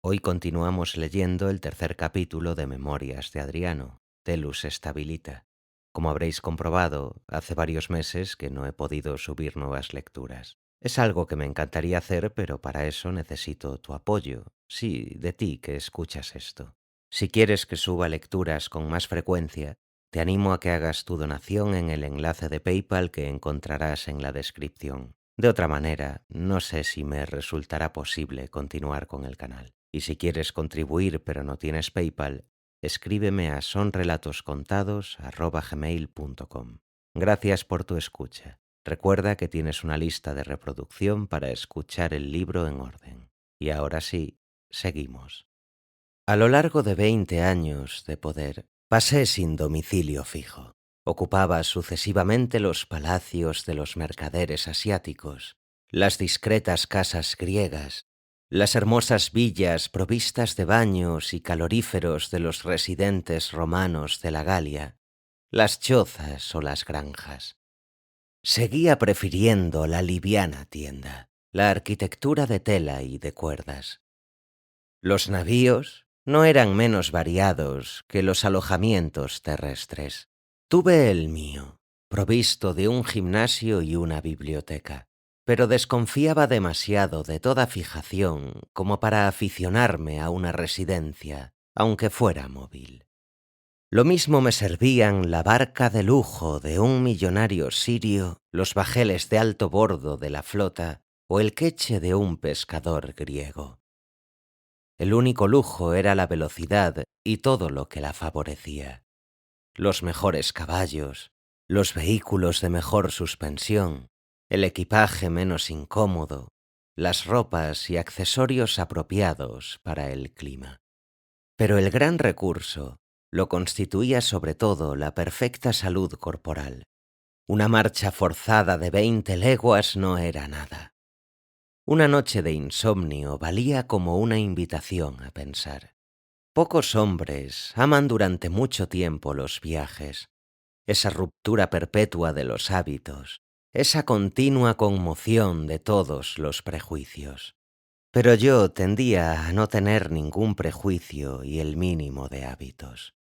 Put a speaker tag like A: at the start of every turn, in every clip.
A: Hoy continuamos leyendo el tercer capítulo de Memorias de Adriano, Telus Stabilita. Como habréis comprobado, hace varios meses que no he podido subir nuevas lecturas. Es algo que me encantaría hacer, pero para eso necesito tu apoyo. Sí, de ti que escuchas esto. Si quieres que suba lecturas con más frecuencia, te animo a que hagas tu donación en el enlace de PayPal que encontrarás en la descripción. De otra manera, no sé si me resultará posible continuar con el canal. Y si quieres contribuir pero no tienes PayPal, escríbeme a sonrelatoscontados@gmail.com. Gracias por tu escucha. Recuerda que tienes una lista de reproducción para escuchar el libro en orden. Y ahora sí, seguimos. A lo largo de 20 años de poder, pasé sin domicilio fijo. Ocupaba sucesivamente los palacios de los mercaderes asiáticos, las discretas casas griegas, las hermosas villas provistas de baños y caloríferos de los residentes romanos de la Galia, las chozas o las granjas. Seguía prefiriendo la liviana tienda, la arquitectura de tela y de cuerdas. Los navíos no eran menos variados que los alojamientos terrestres. Tuve el mío, provisto de un gimnasio y una biblioteca, pero desconfiaba demasiado de toda fijación como para aficionarme a una residencia, aunque fuera móvil. Lo mismo me servían la barca de lujo de un millonario sirio, los bajeles de alto bordo de la flota o el queche de un pescador griego. El único lujo era la velocidad y todo lo que la favorecía. Los mejores caballos, los vehículos de mejor suspensión, el equipaje menos incómodo, las ropas y accesorios apropiados para el clima. Pero el gran recurso lo constituía sobre todo la perfecta salud corporal. Una marcha forzada de 20 leguas no era nada. Una noche de insomnio valía como una invitación a pensar. Pocos hombres aman durante mucho tiempo los viajes, esa ruptura perpetua de los hábitos, esa continua conmoción de todos los prejuicios. Pero yo tendía a no tener ningún prejuicio y el mínimo de hábitos.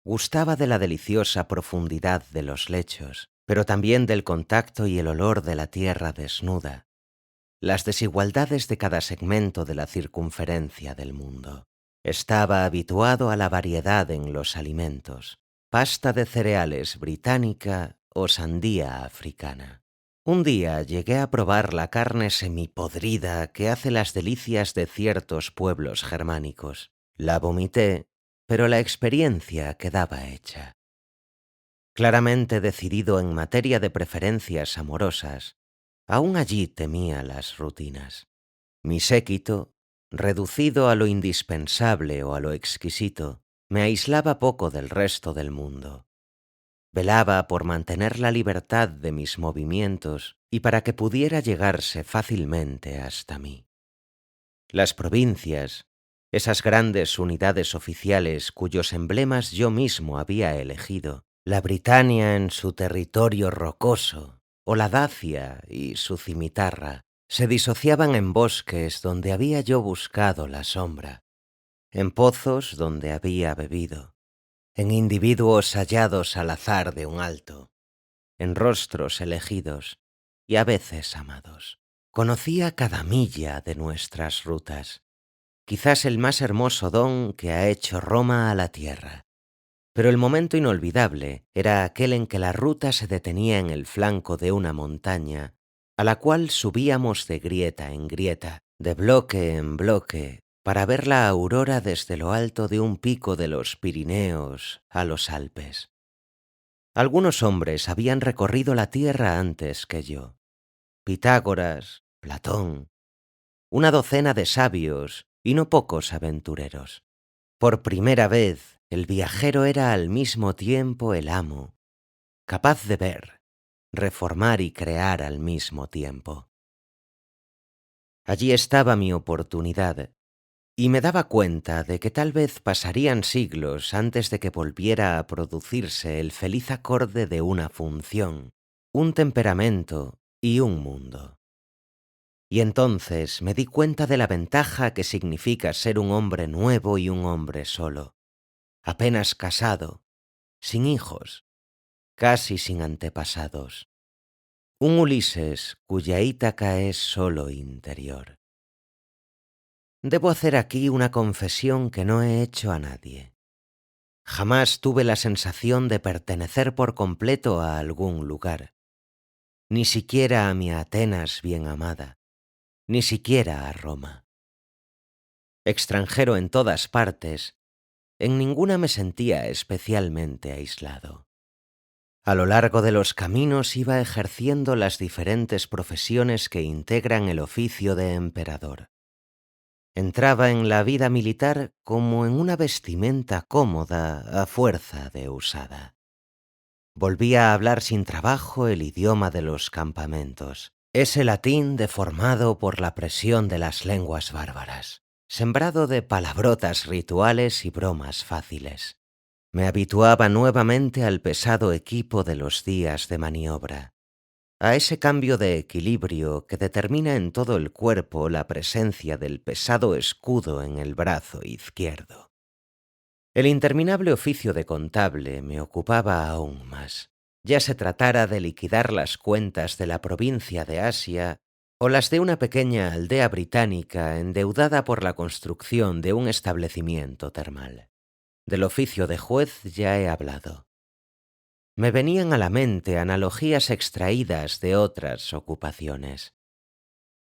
A: Gustaba de la deliciosa profundidad de los lechos, pero también del contacto y el olor de la tierra desnuda, las desigualdades de cada segmento de la circunferencia del mundo. Estaba habituado a la variedad en los alimentos, pasta de cereales británica o sandía africana. Un día llegué a probar la carne semipodrida que hace las delicias de ciertos pueblos germánicos. La vomité, pero la experiencia quedaba hecha. Claramente decidido en materia de preferencias amorosas, aún allí temía las rutinas. Mi séquito, reducido a lo indispensable o a lo exquisito, me aislaba poco del resto del mundo. Velaba por mantener la libertad de mis movimientos y para que pudiera llegarse fácilmente hasta mí. Las provincias, esas grandes unidades oficiales cuyos emblemas yo mismo había elegido, la Britania en su territorio rocoso, o la Dacia y su cimitarra, se disociaban en bosques donde había yo buscado la sombra, en pozos donde había bebido, en individuos hallados al azar de un alto, en rostros elegidos y a veces amados. Conocía cada milla de nuestras rutas, quizás el más hermoso don que ha hecho Roma a la tierra. Pero el momento inolvidable era aquel en que la ruta se detenía en el flanco de una montaña, a la cual subíamos de grieta en grieta, de bloque en bloque, para ver la aurora desde lo alto de un pico de los Pirineos a los Alpes. Algunos hombres habían recorrido la tierra antes que yo. Pitágoras, Platón, una docena de sabios y no pocos aventureros. Por primera vez, el viajero era al mismo tiempo el amo, capaz de ver, reformar y crear al mismo tiempo. Allí estaba mi oportunidad, y me daba cuenta de que tal vez pasarían siglos antes de que volviera a producirse el feliz acorde de una función, un temperamento y un mundo. Y entonces me di cuenta de la ventaja que significa ser un hombre nuevo y un hombre solo, apenas casado, sin hijos, casi sin antepasados. Un Ulises cuya Ítaca es solo interior. Debo hacer aquí una confesión que no he hecho a nadie. Jamás tuve la sensación de pertenecer por completo a algún lugar, ni siquiera a mi Atenas bien amada, ni siquiera a Roma. Extranjero en todas partes, en ninguna me sentía especialmente aislado. A lo largo de los caminos iba ejerciendo las diferentes profesiones que integran el oficio de emperador. Entraba en la vida militar como en una vestimenta cómoda a fuerza de usada. Volvía a hablar sin trabajo el idioma de los campamentos, ese latín deformado por la presión de las lenguas bárbaras, sembrado de palabrotas rituales y bromas fáciles. Me habituaba nuevamente al pesado equipo de los días de maniobra, a ese cambio de equilibrio que determina en todo el cuerpo la presencia del pesado escudo en el brazo izquierdo. El interminable oficio de contable me ocupaba aún más, ya se tratara de liquidar las cuentas de la provincia de Asia o las de una pequeña aldea británica endeudada por la construcción de un establecimiento termal. Del oficio de juez ya he hablado. Me venían a la mente analogías extraídas de otras ocupaciones.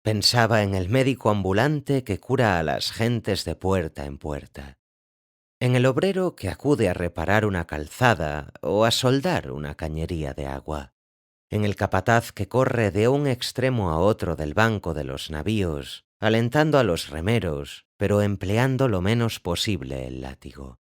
A: Pensaba en el médico ambulante que cura a las gentes de puerta en puerta, en el obrero que acude a reparar una calzada o a soldar una cañería de agua, en el capataz que corre de un extremo a otro del banco de los navíos, alentando a los remeros, pero empleando lo menos posible el látigo.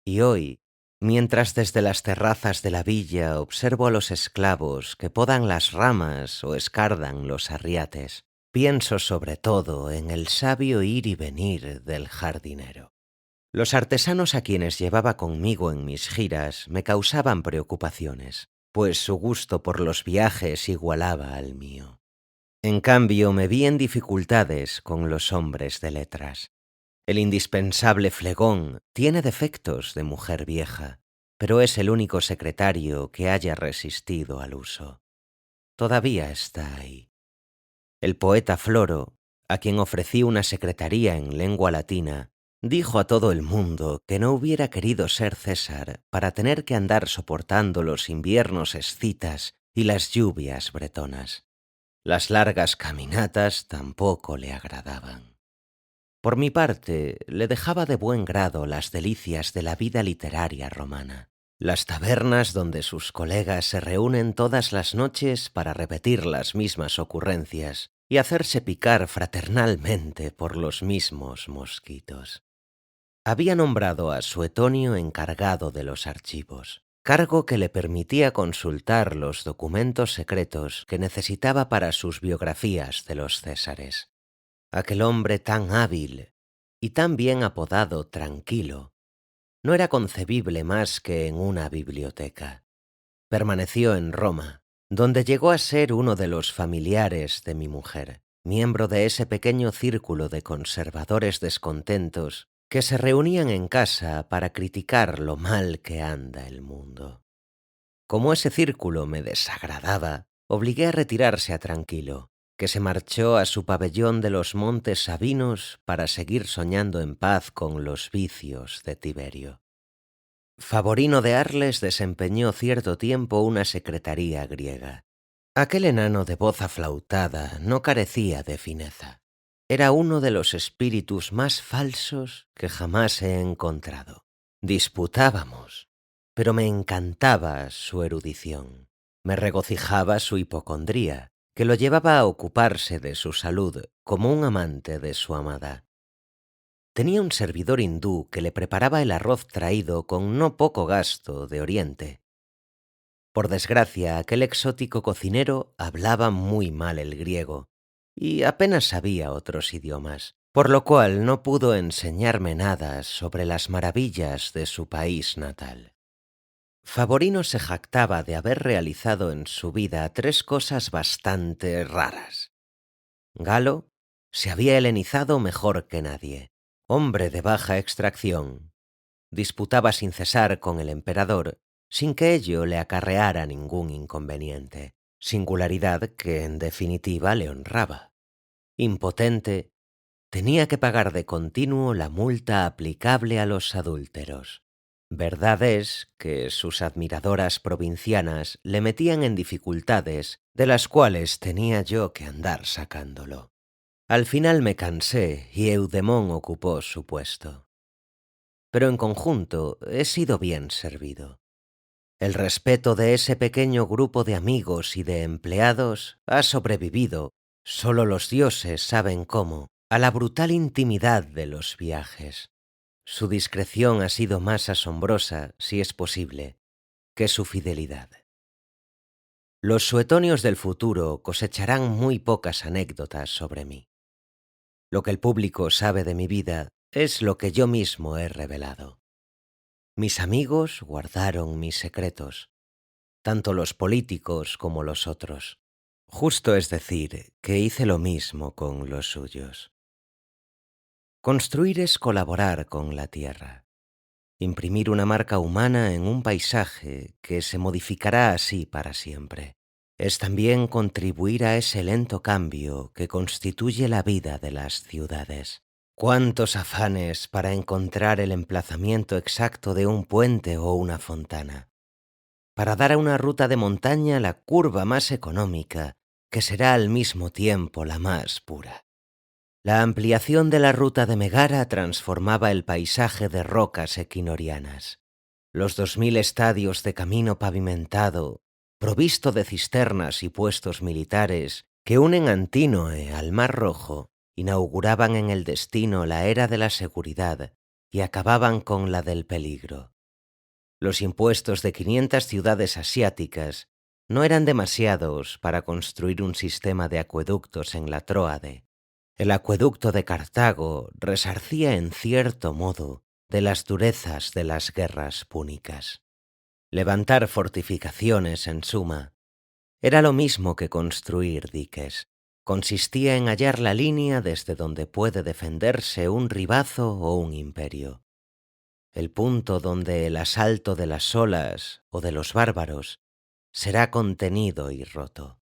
A: Y hoy, mientras desde las terrazas de la villa observo a los esclavos que podan las ramas o escardan los arriates, pienso sobre todo en el sabio ir y venir del jardinero. Los artesanos a quienes llevaba conmigo en mis giras me causaban preocupaciones, pues su gusto por los viajes igualaba al mío. En cambio, me vi en dificultades con los hombres de letras. El indispensable flegón tiene defectos de mujer vieja, pero es el único secretario que haya resistido al uso. Todavía está ahí. El poeta Floro, a quien ofrecí una secretaría en lengua latina, dijo a todo el mundo que no hubiera querido ser César para tener que andar soportando los inviernos escitas y las lluvias bretonas. Las largas caminatas tampoco le agradaban. Por mi parte, le dejaba de buen grado las delicias de la vida literaria romana, las tabernas donde sus colegas se reúnen todas las noches para repetir las mismas ocurrencias y hacerse picar fraternalmente por los mismos mosquitos. Había nombrado a Suetonio encargado de los archivos, cargo que le permitía consultar los documentos secretos que necesitaba para sus biografías de los Césares. Aquel hombre tan hábil y tan bien apodado Tranquilo no era concebible más que en una biblioteca. Permaneció en Roma, donde llegó a ser uno de los familiares de mi mujer, miembro de ese pequeño círculo de conservadores descontentos que se reunían en casa para criticar lo mal que anda el mundo. Como ese círculo me desagradaba, obligué a retirarse a Tranquilo, que se marchó a su pabellón de los Montes Sabinos para seguir soñando en paz con los vicios de Tiberio. Favorino de Arles desempeñó cierto tiempo una secretaría griega. Aquel enano de voz aflautada no carecía de fineza. Era uno de los espíritus más falsos que jamás he encontrado. Disputábamos, pero me encantaba su erudición. Me regocijaba su hipocondría, que lo llevaba a ocuparse de su salud como un amante de su amada. Tenía un servidor hindú que le preparaba el arroz traído con no poco gasto de Oriente. Por desgracia, aquel exótico cocinero hablaba muy mal el griego y apenas sabía otros idiomas, por lo cual no pudo enseñarme nada sobre las maravillas de su país natal. Favorino se jactaba de haber realizado en su vida 3 cosas bastante raras: Galo se había helenizado mejor que nadie. Hombre de baja extracción, disputaba sin cesar con el emperador, sin que ello le acarreara ningún inconveniente, singularidad que en definitiva le honraba. Impotente, tenía que pagar de continuo la multa aplicable a los adúlteros. Verdad es que sus admiradoras provincianas le metían en dificultades de las cuales tenía yo que andar sacándolo. Al final me cansé y Eudemón ocupó su puesto. Pero en conjunto he sido bien servido. El respeto de ese pequeño grupo de amigos y de empleados ha sobrevivido, solo los dioses saben cómo, a la brutal intimidad de los viajes. Su discreción ha sido más asombrosa, si es posible, que su fidelidad. Los suetonios del futuro cosecharán muy pocas anécdotas sobre mí. Lo que el público sabe de mi vida es lo que yo mismo he revelado. Mis amigos guardaron mis secretos, tanto los políticos como los otros. Justo es decir, que hice lo mismo con los suyos. Construir es colaborar con la tierra, imprimir una marca humana en un paisaje que se modificará así para siempre. Es también contribuir a ese lento cambio que constituye la vida de las ciudades. Cuántos afanes para encontrar el emplazamiento exacto de un puente o una fontana, para dar a una ruta de montaña la curva más económica, que será al mismo tiempo la más pura. La ampliación de la ruta de Megara transformaba el paisaje de rocas equinorianas. Los 2000 estadios de camino pavimentado, provisto de cisternas y puestos militares que unen Antinoe al Mar Rojo, inauguraban en el destino la era de la seguridad y acababan con la del peligro. Los impuestos de 500 ciudades asiáticas no eran demasiados para construir un sistema de acueductos en la Tróade. El acueducto de Cartago resarcía en cierto modo de las durezas de las guerras púnicas. Levantar fortificaciones, en suma, era lo mismo que construir diques. Consistía en hallar la línea desde donde puede defenderse un ribazo o un imperio. El punto donde el asalto de las olas o de los bárbaros será contenido y roto.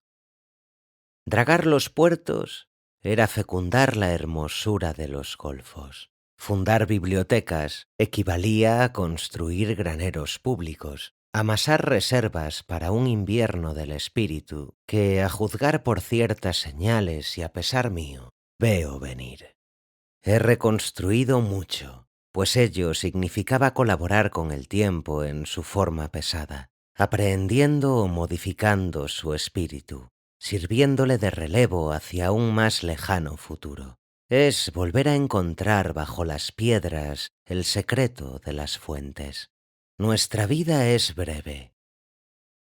A: Dragar los puertos era fecundar la hermosura de los golfos. Fundar bibliotecas equivalía a construir graneros públicos, amasar reservas para un invierno del espíritu que, a juzgar por ciertas señales y a pesar mío, veo venir. He reconstruido mucho, pues ello significaba colaborar con el tiempo en su forma pesada, aprehendiendo o modificando su espíritu, sirviéndole de relevo hacia un más lejano futuro. Es volver a encontrar bajo las piedras el secreto de las fuentes. Nuestra vida es breve.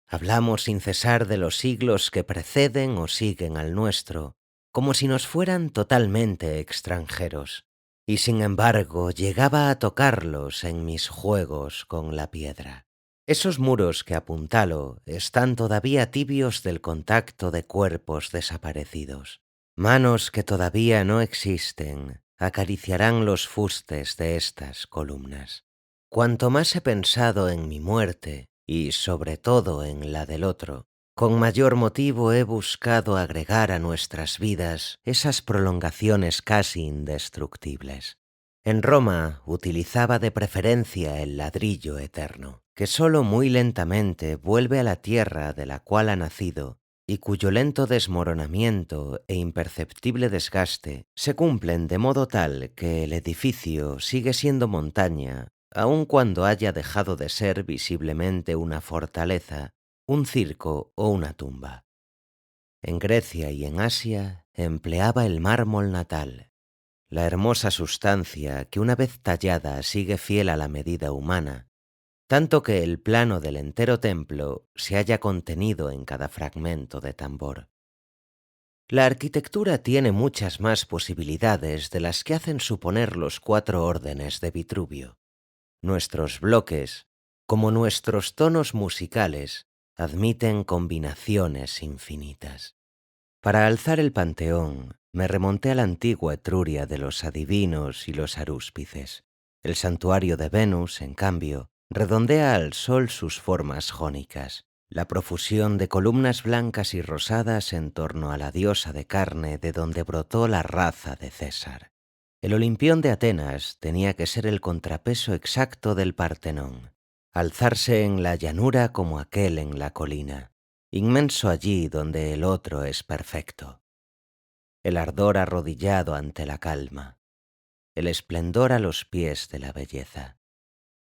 A: Hablamos sin cesar de los siglos que preceden o siguen al nuestro, como si nos fueran totalmente extranjeros, y sin embargo llegaba a tocarlos en mis juegos con la piedra. Esos muros que apuntalo están todavía tibios del contacto de cuerpos desaparecidos. Manos que todavía no existen acariciarán los fustes de estas columnas. Cuanto más he pensado en mi muerte, y sobre todo en la del otro, con mayor motivo he buscado agregar a nuestras vidas esas prolongaciones casi indestructibles. En Roma utilizaba de preferencia el ladrillo eterno, que sólo muy lentamente vuelve a la tierra de la cual ha nacido y cuyo lento desmoronamiento e imperceptible desgaste se cumplen de modo tal que el edificio sigue siendo montaña, aun cuando haya dejado de ser visiblemente una fortaleza, un circo o una tumba. En Grecia y en Asia empleaba el mármol natal, la hermosa sustancia que una vez tallada sigue fiel a la medida humana, tanto que el plano del entero templo se halla contenido en cada fragmento de tambor. La arquitectura tiene muchas más posibilidades de las que hacen suponer los 4 órdenes de Vitruvio. Nuestros bloques, como nuestros tonos musicales, admiten combinaciones infinitas. Para alzar el Panteón Me remonté a la antigua Etruria de los adivinos y los arúspices. El santuario de Venus, en cambio, redondea al sol sus formas jónicas. La profusión de columnas blancas y rosadas en torno a la diosa de carne de donde brotó la raza de César. El Olimpión de Atenas tenía que ser el contrapeso exacto del Partenón, alzarse en la llanura como aquel en la colina, inmenso allí donde el otro es perfecto. El ardor arrodillado ante la calma, el esplendor a los pies de la belleza.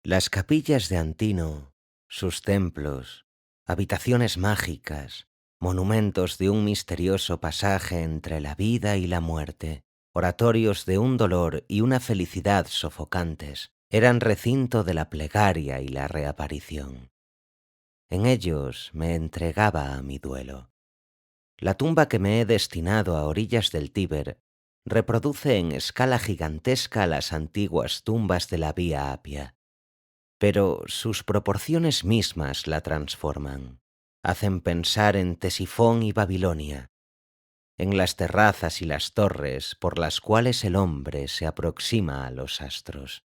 A: Las capillas de Antino, sus templos, habitaciones mágicas, monumentos de un misterioso pasaje entre la vida y la muerte, oratorios de un dolor y una felicidad sofocantes, eran recinto de la plegaria y la reaparición. En ellos me entregaba a mi duelo. La tumba que me he destinado a orillas del Tíber reproduce en escala gigantesca las antiguas tumbas de la Vía Apia, pero sus proporciones mismas la transforman, hacen pensar en Tesifón y Babilonia, en las terrazas y las torres por las cuales el hombre se aproxima a los astros.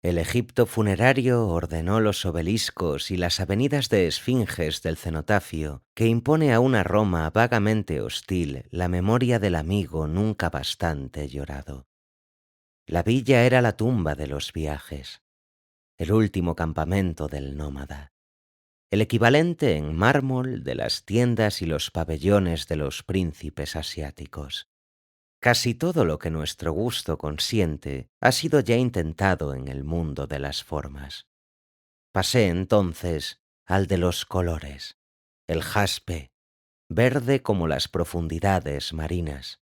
A: El Egipto funerario ordenó los obeliscos y las avenidas de esfinges del cenotafio que impone a una Roma vagamente hostil la memoria del amigo nunca bastante llorado. La villa era la tumba de los viajes, el último campamento del nómada, el equivalente en mármol de las tiendas y los pabellones de los príncipes asiáticos. Casi todo lo que nuestro gusto consiente ha sido ya intentado en el mundo de las formas. Pasé entonces al de los colores, el jaspe, verde como las profundidades marinas,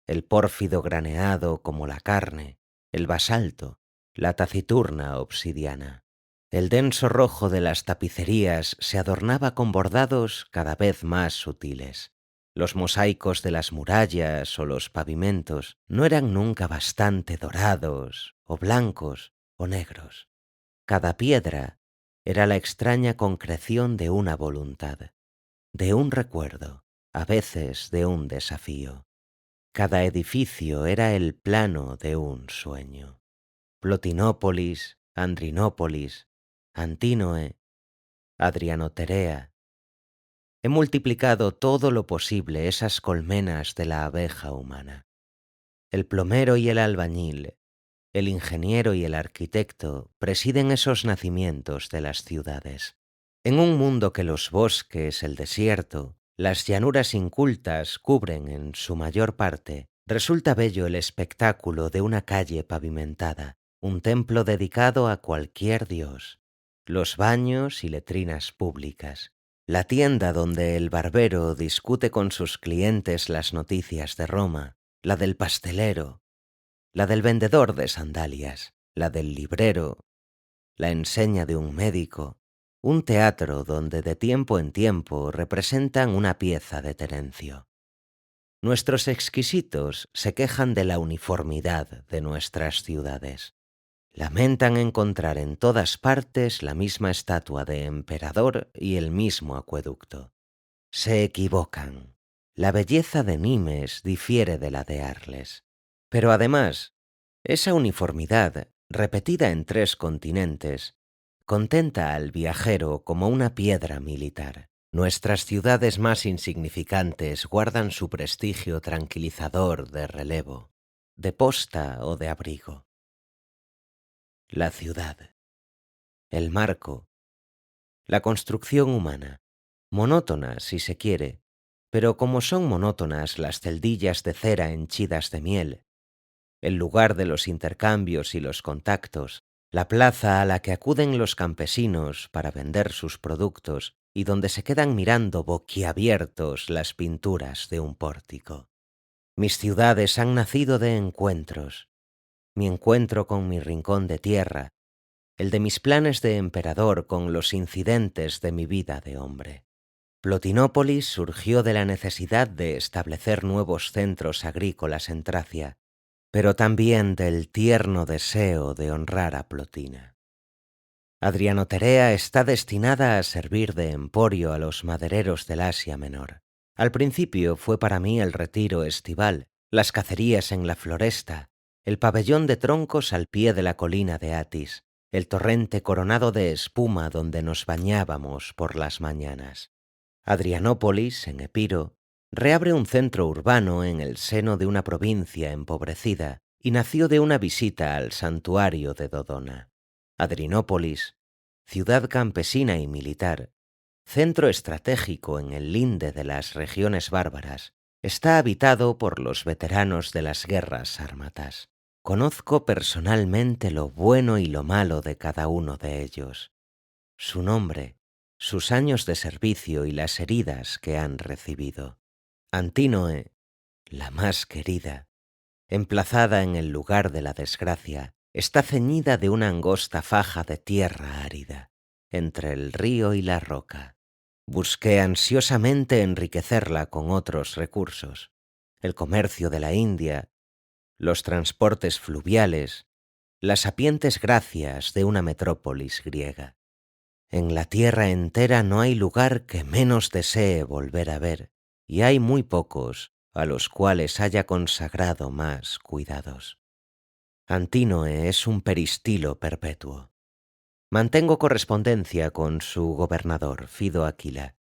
A: el pórfido graneado como la carne, el basalto, la taciturna obsidiana. El denso rojo de las tapicerías se adornaba con bordados cada vez más sutiles. Los mosaicos de las murallas o los pavimentos no eran nunca bastante dorados, o blancos, o negros. Cada piedra era la extraña concreción de una voluntad, de un recuerdo, a veces de un desafío. Cada edificio era el plano de un sueño. Plotinópolis, Andrinópolis, Antínoe, Adrianoterea. He multiplicado todo lo posible esas colmenas de la abeja humana. El plomero y el albañil, el ingeniero y el arquitecto presiden esos nacimientos de las ciudades. En un mundo que los bosques, el desierto, las llanuras incultas cubren en su mayor parte, resulta bello el espectáculo de una calle pavimentada, un templo dedicado a cualquier dios, los baños y letrinas públicas, la tienda donde el barbero discute con sus clientes las noticias de Roma, la del pastelero, la del vendedor de sandalias, la del librero, la enseña de un médico, un teatro donde de tiempo en tiempo representan una pieza de Terencio. Nuestros exquisitos se quejan de la uniformidad de nuestras ciudades. Lamentan encontrar en todas partes la misma estatua de emperador y el mismo acueducto. Se equivocan. La belleza de Nimes difiere de la de Arles. Pero además, esa uniformidad, repetida en 3 continentes, contenta al viajero como una piedra militar. Nuestras ciudades más insignificantes guardan su prestigio tranquilizador de relevo, de posta o de abrigo. La ciudad, el marco, la construcción humana, monótona si se quiere, pero como son monótonas las celdillas de cera henchidas de miel, el lugar de los intercambios y los contactos, la plaza a la que acuden los campesinos para vender sus productos y donde se quedan mirando boquiabiertos las pinturas de un pórtico. Mis ciudades han nacido de encuentros, mi encuentro con mi rincón de tierra, el de mis planes de emperador con los incidentes de mi vida de hombre. Plotinópolis surgió de la necesidad de establecer nuevos centros agrícolas en Tracia, pero también del tierno deseo de honrar a Plotina. Adrianoterea está destinada a servir de emporio a los madereros del Asia Menor. Al principio fue para mí el retiro estival, las cacerías en la floresta, el pabellón de troncos al pie de la colina de Atis, el torrente coronado de espuma donde nos bañábamos por las mañanas. Adrianópolis, en Epiro, reabre un centro urbano en el seno de una provincia empobrecida y nació de una visita al santuario de Dodona. Adrianópolis, ciudad campesina y militar, centro estratégico en el linde de las regiones bárbaras, está habitado por los veteranos de las guerras sármatas. Conozco personalmente lo bueno y lo malo de cada uno de ellos, su nombre, sus años de servicio y las heridas que han recibido. Antínoe, la más querida, emplazada en el lugar de la desgracia, está ceñida de una angosta faja de tierra árida, entre el río y la roca. Busqué ansiosamente enriquecerla con otros recursos, el comercio de la India, los transportes fluviales, las sapientes gracias de una metrópolis griega. En la tierra entera no hay lugar que menos desee volver a ver, y hay muy pocos a los cuales haya consagrado más cuidados. Antínoe es un peristilo perpetuo. Mantengo correspondencia con su gobernador, Fido Aquila,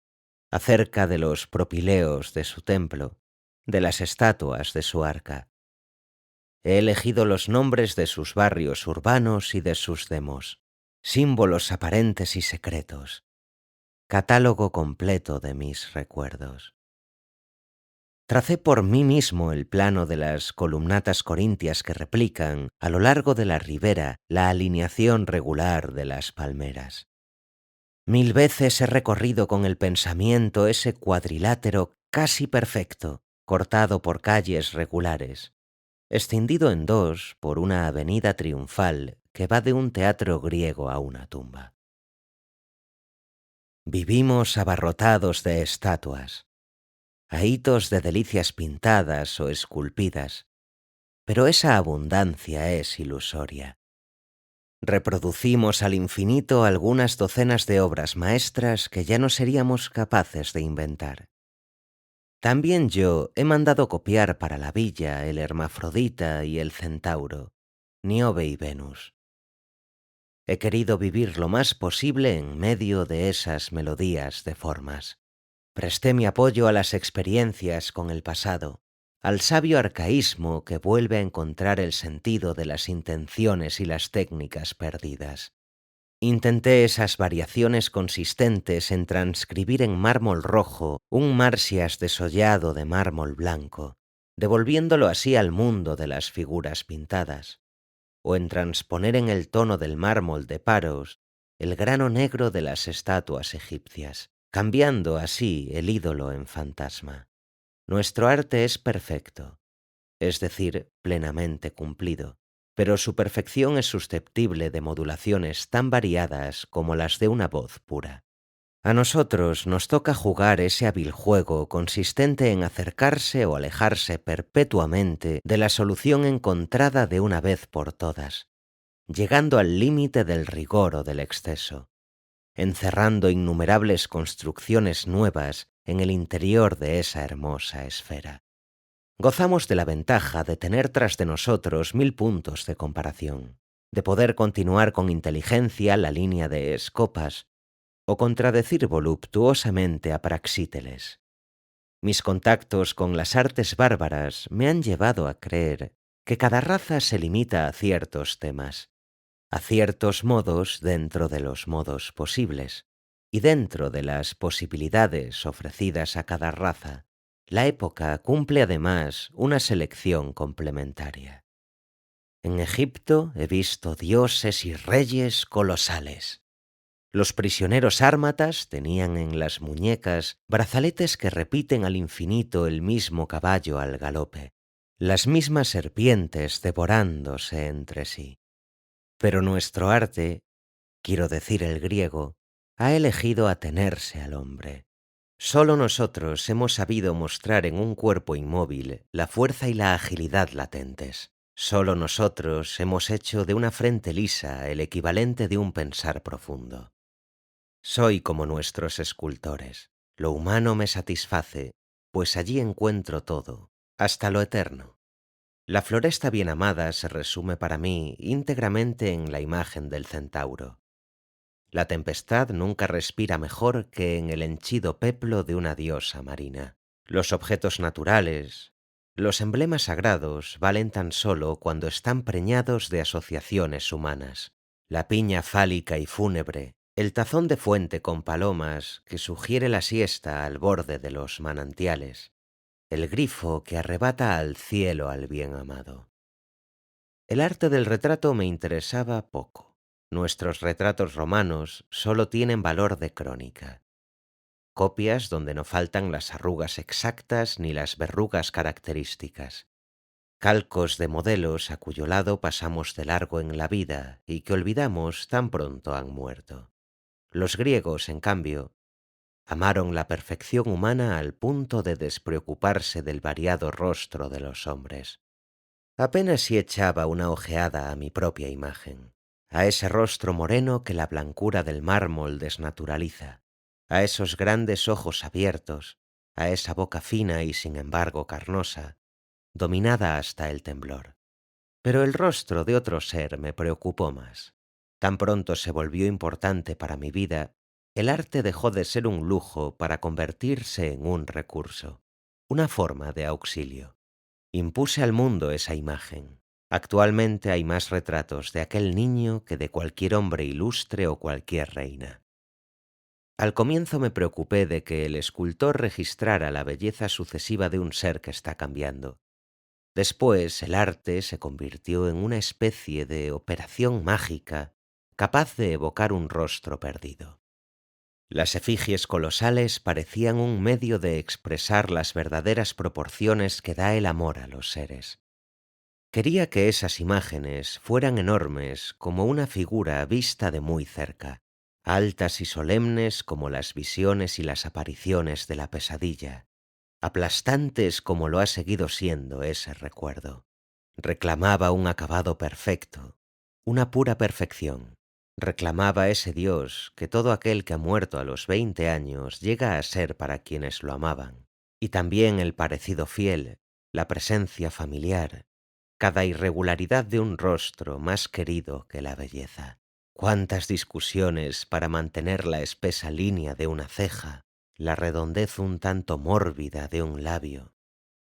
A: acerca de los propileos de su templo, de las estatuas de su arca. He elegido los nombres de sus barrios urbanos y de sus demos, símbolos aparentes y secretos, catálogo completo de mis recuerdos. Tracé por mí mismo el plano de las columnatas corintias que replican, a lo largo de la ribera, la alineación regular de las palmeras. 1000 veces he recorrido con el pensamiento ese cuadrilátero casi perfecto, cortado por calles regulares, escindido en dos por una avenida triunfal que va de un teatro griego a una tumba. Vivimos abarrotados de estatuas, ahitos de delicias pintadas o esculpidas, pero esa abundancia es ilusoria. Reproducimos al infinito algunas docenas de obras maestras que ya no seríamos capaces de inventar. También yo he mandado copiar para la villa el Hermafrodita y el Centauro, Niobe y Venus. He querido vivir lo más posible en medio de esas melodías de formas. Presté mi apoyo a las experiencias con el pasado, al sabio arcaísmo que vuelve a encontrar el sentido de las intenciones y las técnicas perdidas. Intenté esas variaciones consistentes en transcribir en mármol rojo un Marsias desollado de mármol blanco, devolviéndolo así al mundo de las figuras pintadas, o en transponer en el tono del mármol de Paros el grano negro de las estatuas egipcias, cambiando así el ídolo en fantasma. Nuestro arte es perfecto, es decir, plenamente cumplido, pero su perfección es susceptible de modulaciones tan variadas como las de una voz pura. A nosotros nos toca jugar ese hábil juego consistente en acercarse o alejarse perpetuamente de la solución encontrada de una vez por todas, llegando al límite del rigor o del exceso, encerrando innumerables construcciones nuevas en el interior de esa hermosa esfera. Gozamos de la ventaja de tener tras de nosotros 1000 puntos de comparación, de poder continuar con inteligencia la línea de Escopas o contradecir voluptuosamente a Praxíteles. Mis contactos con las artes bárbaras me han llevado a creer que cada raza se limita a ciertos temas, a ciertos modos dentro de los modos posibles, y dentro de las posibilidades ofrecidas a cada raza, la época cumple además una selección complementaria. En Egipto he visto dioses y reyes colosales. Los prisioneros sármatas tenían en las muñecas brazaletes que repiten al infinito el mismo caballo al galope, las mismas serpientes devorándose entre sí. Pero nuestro arte, quiero decir el griego, ha elegido atenerse al hombre. Solo nosotros hemos sabido mostrar en un cuerpo inmóvil la fuerza y la agilidad latentes. Solo nosotros hemos hecho de una frente lisa el equivalente de un pensar profundo. Soy como nuestros escultores. Lo humano me satisface, pues allí encuentro todo, hasta lo eterno. La floresta bien amada se resume para mí íntegramente en la imagen del centauro. La tempestad nunca respira mejor que en el henchido peplo de una diosa marina. Los objetos naturales, los emblemas sagrados valen tan solo cuando están preñados de asociaciones humanas. La piña fálica y fúnebre, el tazón de fuente con palomas que sugiere la siesta al borde de los manantiales, el grifo que arrebata al cielo al bien amado. El arte del retrato me interesaba poco. Nuestros retratos romanos solo tienen valor de crónica. Copias donde no faltan las arrugas exactas ni las verrugas características. Calcos de modelos a cuyo lado pasamos de largo en la vida y que olvidamos tan pronto han muerto. Los griegos, en cambio, amaron la perfección humana al punto de despreocuparse del variado rostro de los hombres. Apenas si echaba una ojeada a mi propia imagen, a ese rostro moreno que la blancura del mármol desnaturaliza, a esos grandes ojos abiertos, a esa boca fina y sin embargo carnosa, dominada hasta el temblor. Pero el rostro de otro ser me preocupó más. Tan pronto se volvió importante para mi vida, el arte dejó de ser un lujo para convertirse en un recurso, una forma de auxilio. Impuse al mundo esa imagen. Actualmente hay más retratos de aquel niño que de cualquier hombre ilustre o cualquier reina. Al comienzo me preocupé de que el escultor registrara la belleza sucesiva de un ser que está cambiando. Después el arte se convirtió en una especie de operación mágica capaz de evocar un rostro perdido. Las efigies colosales parecían un medio de expresar las verdaderas proporciones que da el amor a los seres. Quería que esas imágenes fueran enormes como una figura vista de muy cerca, altas y solemnes como las visiones y las apariciones de la pesadilla, aplastantes como lo ha seguido siendo ese recuerdo. Reclamaba un acabado perfecto, una pura perfección. Reclamaba ese Dios que todo aquel que ha muerto a los 20 años llega a ser para quienes lo amaban, y también el parecido fiel, la presencia familiar, cada irregularidad de un rostro más querido que la belleza. Cuántas discusiones para mantener la espesa línea de una ceja, la redondez un tanto mórbida de un labio.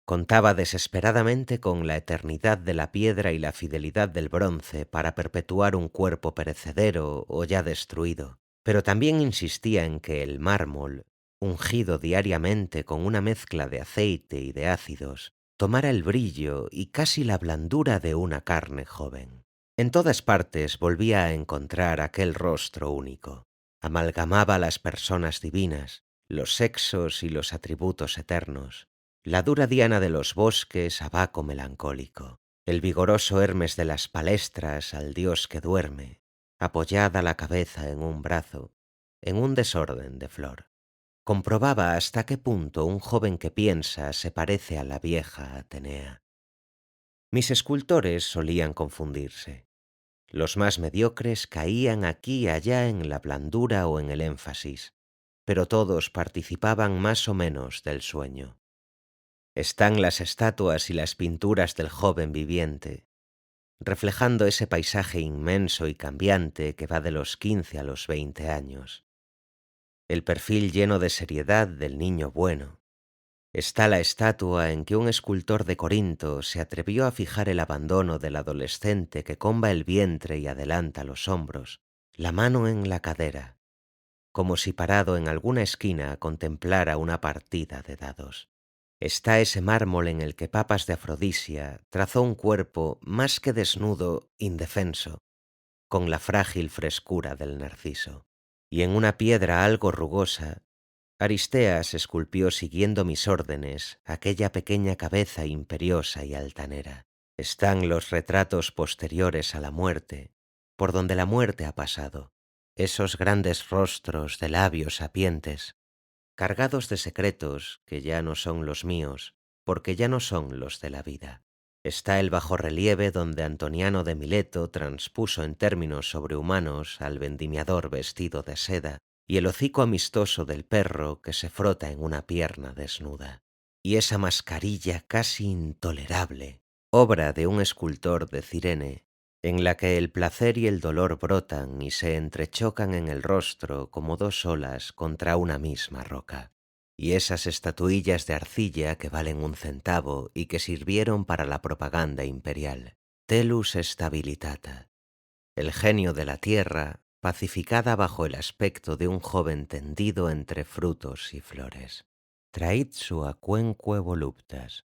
A: Contaba desesperadamente con la eternidad de la piedra y la fidelidad del bronce para perpetuar un cuerpo perecedero o ya destruido, pero también insistía en que el mármol, ungido diariamente con una mezcla de aceite y de ácidos, tomara el brillo y casi la blandura de una carne joven. En todas partes volvía a encontrar aquel rostro único. Amalgamaba las personas divinas, los sexos y los atributos eternos. La dura diana de los bosques a Baco melancólico, el vigoroso Hermes de las palestras al dios que duerme, apoyada la cabeza en un brazo, en un desorden de flor. Comprobaba hasta qué punto un joven que piensa se parece a la vieja Atenea. Mis escultores solían confundirse. Los más mediocres caían aquí y allá en la blandura o en el énfasis, pero todos participaban más o menos del sueño. Están las estatuas y las pinturas del joven viviente, reflejando ese paisaje inmenso y cambiante que va de los 15 a los 20 años. El perfil lleno de seriedad del niño bueno. Está la estatua en que un escultor de Corinto se atrevió a fijar el abandono del adolescente que comba el vientre y adelanta los hombros, la mano en la cadera, como si parado en alguna esquina contemplara una partida de dados. Está ese mármol en el que Papas de Afrodisia trazó un cuerpo más que desnudo, indefenso, con la frágil frescura del narciso. Y en una piedra algo rugosa, Aristeas esculpió siguiendo mis órdenes aquella pequeña cabeza imperiosa y altanera. Están los retratos posteriores a la muerte, por donde la muerte ha pasado, esos grandes rostros de labios sapientes, cargados de secretos que ya no son los míos, porque ya no son los de la vida. Está el bajorrelieve donde Antoniano de Mileto transpuso en términos sobrehumanos al vendimiador vestido de seda, y el hocico amistoso del perro que se frota en una pierna desnuda. Y esa mascarilla casi intolerable, obra de un escultor de Cirene, en la que el placer y el dolor brotan y se entrechocan en el rostro como dos olas contra una misma roca. Y esas estatuillas de arcilla que valen 1 centavo y que sirvieron para la propaganda imperial. Telus stabilitata. El genio de la tierra, pacificada bajo el aspecto de un joven tendido entre frutos y flores. Traid su aquenque voluptas.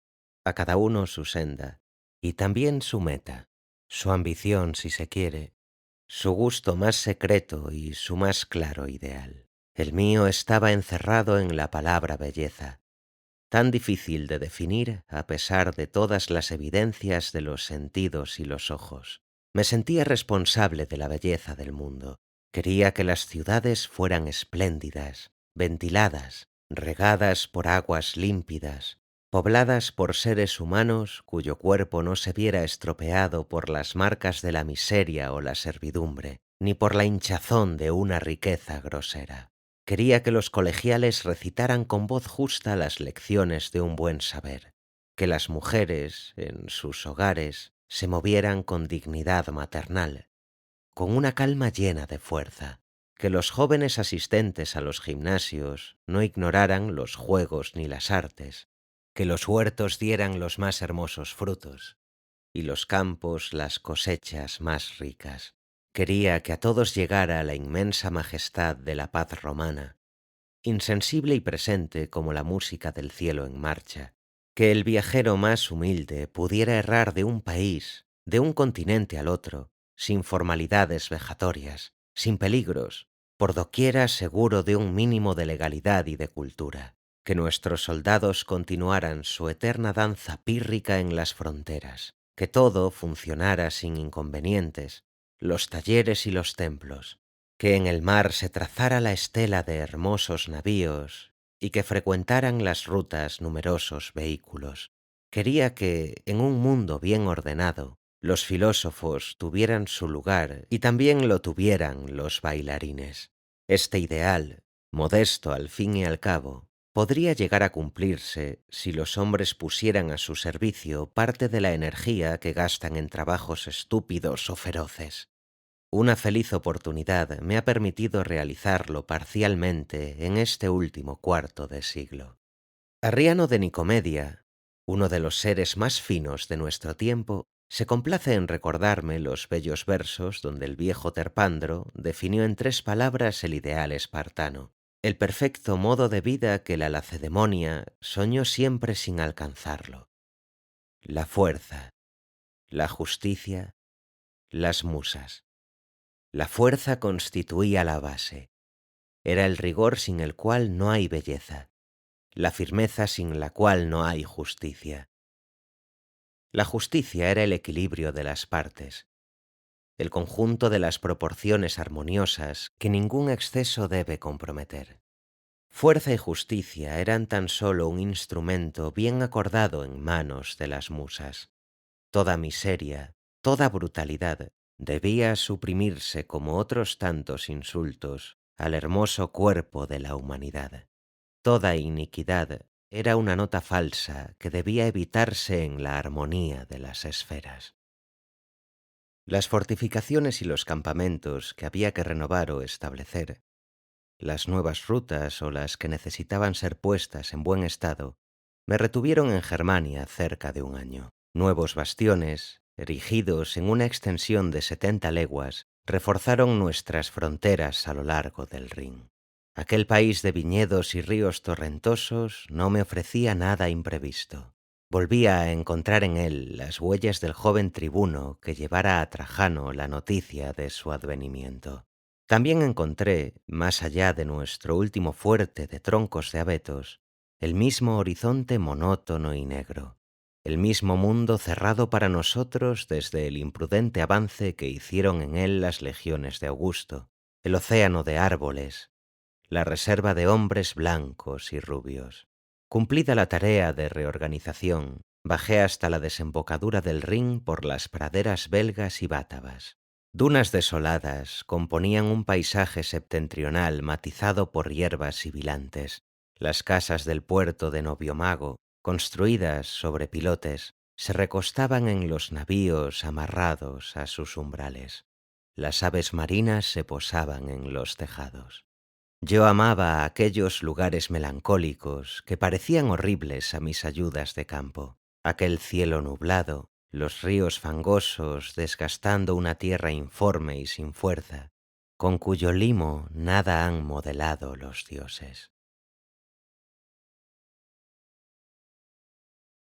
A: A cada uno su senda, y también su meta, su ambición si se quiere, su gusto más secreto y su más claro ideal. El mío estaba encerrado en la palabra belleza, tan difícil de definir a pesar de todas las evidencias de los sentidos y los ojos. Me sentía responsable de la belleza del mundo. Quería que las ciudades fueran espléndidas, ventiladas, regadas por aguas límpidas, pobladas por seres humanos cuyo cuerpo no se viera estropeado por las marcas de la miseria o la servidumbre, ni por la hinchazón de una riqueza grosera. Quería que los colegiales recitaran con voz justa las lecciones de un buen saber, que las mujeres, en sus hogares, se movieran con dignidad maternal, con una calma llena de fuerza, que los jóvenes asistentes a los gimnasios no ignoraran los juegos ni las artes, que los huertos dieran los más hermosos frutos y los campos las cosechas más ricas. Quería que a todos llegara la inmensa majestad de la paz romana, insensible y presente como la música del cielo en marcha, que el viajero más humilde pudiera errar de un país, de un continente al otro, sin formalidades vejatorias, sin peligros, por doquiera seguro de un mínimo de legalidad y de cultura, que nuestros soldados continuaran su eterna danza pírrica en las fronteras, que todo funcionara sin inconvenientes, los talleres y los templos, que en el mar se trazara la estela de hermosos navíos y que frecuentaran las rutas numerosos vehículos. Quería que, en un mundo bien ordenado, los filósofos tuvieran su lugar y también lo tuvieran los bailarines. Este ideal, modesto al fin y al cabo, podría llegar a cumplirse si los hombres pusieran a su servicio parte de la energía que gastan en trabajos estúpidos o feroces. Una feliz oportunidad me ha permitido realizarlo parcialmente en este último cuarto de siglo. Arriano de Nicomedia, uno de los seres más finos de nuestro tiempo, se complace en recordarme los bellos versos donde el viejo Terpandro definió en 3 palabras el ideal espartano, el perfecto modo de vida que la Lacedemonia soñó siempre sin alcanzarlo: la fuerza, la justicia, las musas. La fuerza constituía la base. Era el rigor sin el cual no hay belleza, la firmeza sin la cual no hay justicia. La justicia era el equilibrio de las partes, el conjunto de las proporciones armoniosas que ningún exceso debe comprometer. Fuerza y justicia eran tan solo un instrumento bien acordado en manos de las musas. Toda miseria, toda brutalidad debía suprimirse como otros tantos insultos al hermoso cuerpo de la humanidad. Toda iniquidad era una nota falsa que debía evitarse en la armonía de las esferas. Las fortificaciones y los campamentos que había que renovar o establecer, las nuevas rutas o las que necesitaban ser puestas en buen estado, me retuvieron en Germania cerca de un año. Nuevos bastiones, erigidos en una extensión de 70 leguas, reforzaron nuestras fronteras a lo largo del Rin. Aquel país de viñedos y ríos torrentosos no me ofrecía nada imprevisto. Volvía a encontrar en él las huellas del joven tribuno que llevara a Trajano la noticia de su advenimiento. También encontré, más allá de nuestro último fuerte de troncos de abetos, el mismo horizonte monótono y negro, el mismo mundo cerrado para nosotros desde el imprudente avance que hicieron en él las legiones de Augusto, el océano de árboles, la reserva de hombres blancos y rubios. Cumplida la tarea de reorganización, bajé hasta la desembocadura del Rin por las praderas belgas y bátavas. Dunas desoladas componían un paisaje septentrional matizado por hierbas sibilantes. Las casas del puerto de Noviomago, construidas sobre pilotes, se recostaban en los navíos amarrados a sus umbrales. Las aves marinas se posaban en los tejados. Yo amaba aquellos lugares melancólicos que parecían horribles a mis ayudas de campo. Aquel cielo nublado, los ríos fangosos desgastando una tierra informe y sin fuerza, con cuyo limo nada han modelado los dioses.